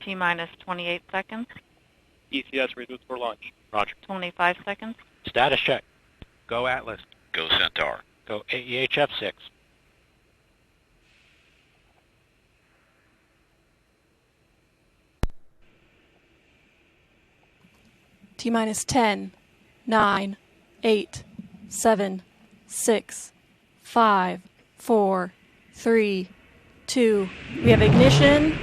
T-minus 28 seconds. ECS ready for launch. Roger. 25 seconds. Status check. Go Atlas. Go Centaur. Go AEHF-6. T-minus 10, 9, 8, 7, 6, 5, 4, 3, 2. We have ignition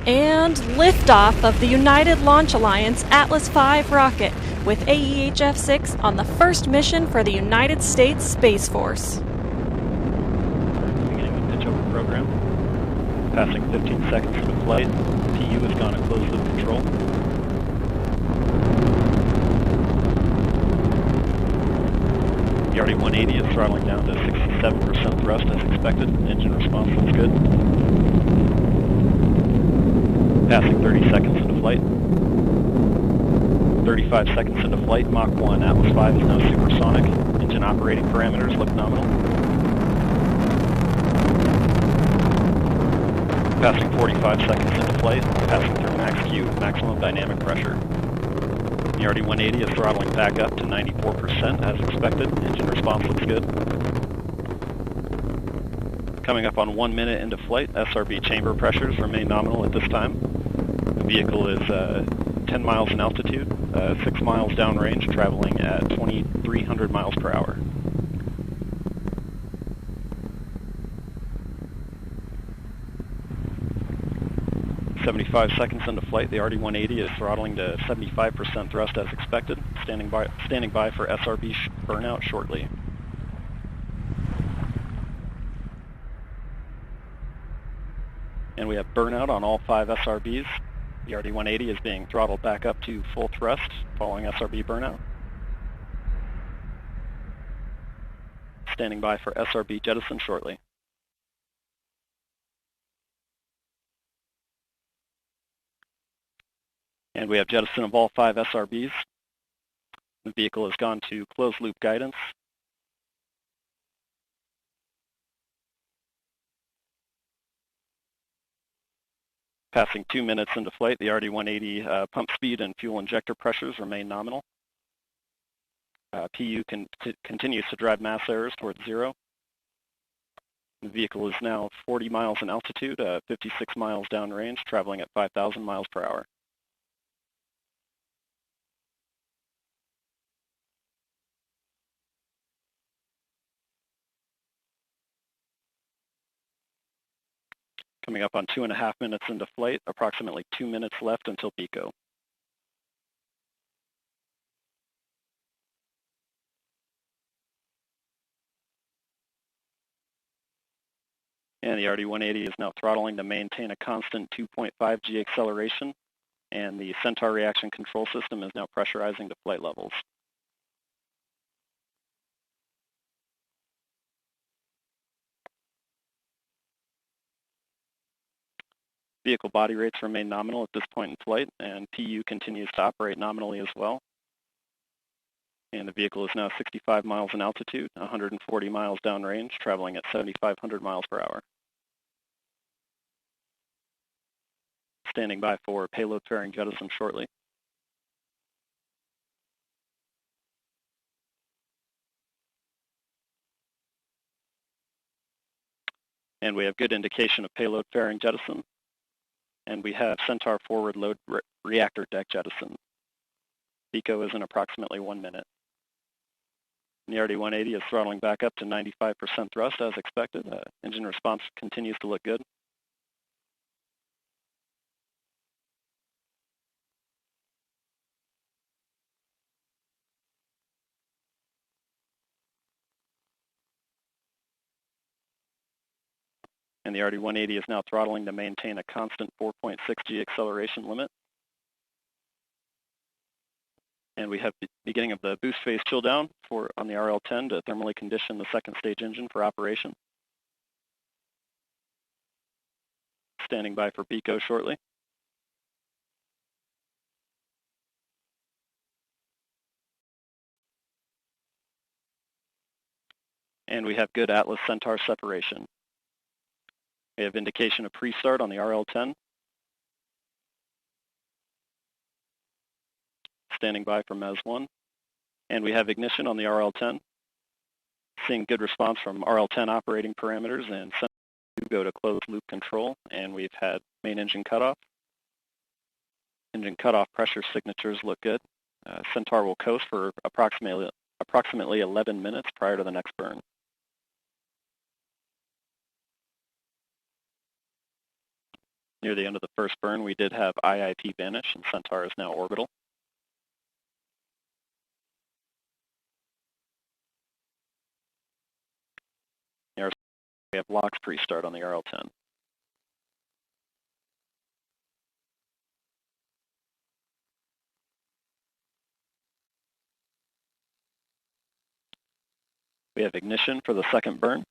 and liftoff of the United Launch Alliance Atlas V rocket with AEHF-6 on the first mission for the United States Space Force. Beginning the pitch over program. Passing 15 seconds into flight. PU has gone to closed loop control. The RD-180 is throttling down to 67% thrust as expected. Engine response looks good. Passing 30 seconds into flight. 35 seconds into flight, Mach 1. Atlas V is now supersonic. Engine operating parameters look nominal. Passing 45 seconds into flight, passing through max Q, maximum dynamic pressure. The RD-180 is throttling back up to 94% as expected. Engine response looks good. Coming up on 1 minute into flight, SRB chamber pressures remain nominal at this time. The vehicle is 10 miles in altitude, 6 miles downrange, traveling at 2,300 miles per hour. "75 seconds into flight, the RD-180 is throttling to 75% thrust as expected, standing by for SRB burnout shortly. And we have burnout on all 5 SRBs. The RD-180 is being throttled back up to full thrust following SRB burnout. Standing by for SRB jettison shortly. And we have jettison of all 5 SRBs. The vehicle has gone to closed loop guidance. Passing 2 minutes into flight, the RD-180 pump speed and fuel injector pressures remain nominal. PU continues to drive mass errors towards 0. The vehicle is now 40 miles in altitude, 56 miles downrange, traveling at 5,000 miles per hour. Coming up on 2.5 minutes into flight, approximately 2 minutes left until PICO. And the RD-180 is now throttling to maintain a constant 2.5 G acceleration, and the Centaur reaction control system is now pressurizing to flight levels. Vehicle body rates remain nominal at this point in flight, and PU continues to operate nominally as well. And the vehicle is now 65 miles in altitude, 140 miles downrange, traveling at 7,500 miles per hour. Standing by for payload fairing jettison shortly. And we have good indication of payload fairing jettison. And we have Centaur forward load reactor deck jettison. PICO is in approximately 1 minute. The RD-180 is throttling back up to 95% thrust as expected. Engine response continues to look good. And the RD-180 is now throttling to maintain a constant 4.6 G acceleration limit. And we have the beginning of the boost phase chill down on the RL-10 to thermally condition the second stage engine for operation. Standing by for PICO shortly. And we have good Atlas Centaur separation. We have indication of pre-start on the RL-10. standing by for MES-1. And we have ignition on the RL-10. Seeing good response from RL-10 operating parameters, and Centaur 2 go to closed loop control, and we've had main engine cutoff. Engine cutoff pressure signatures look good. Centaur will coast for approximately 11 minutes prior to the next burn. Near the end of the first burn, we did have IIP vanish, and Centaur is now orbital. We have LOX pre-start on the RL-10. We have ignition for the second burn.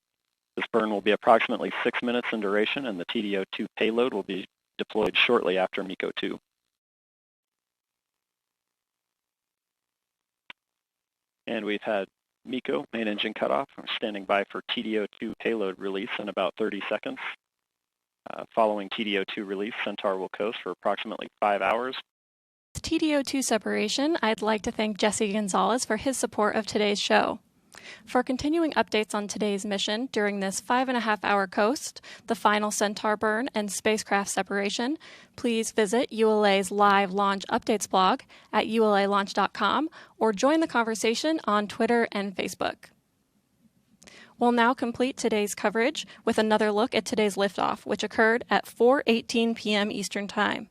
This burn will be approximately 6 minutes in duration, and the TDO-2 payload will be deployed shortly after MECO 2. And we've had MECO, main engine cutoff. We're standing by for TDO-2 payload release in about 30 seconds. Following TDO-2 release, Centaur will coast for approximately 5 hours. With TDO-2 separation, I'd like to thank Jesse Gonzalez for his support of today's show. For continuing updates on today's mission during this 5.5-hour coast, the final Centaur burn, and spacecraft separation, please visit ULA's live launch updates blog at ulalaunch.com or join the conversation on Twitter and Facebook. We'll now complete today's coverage with another look at today's liftoff, which occurred at 4:18 p.m. Eastern Time.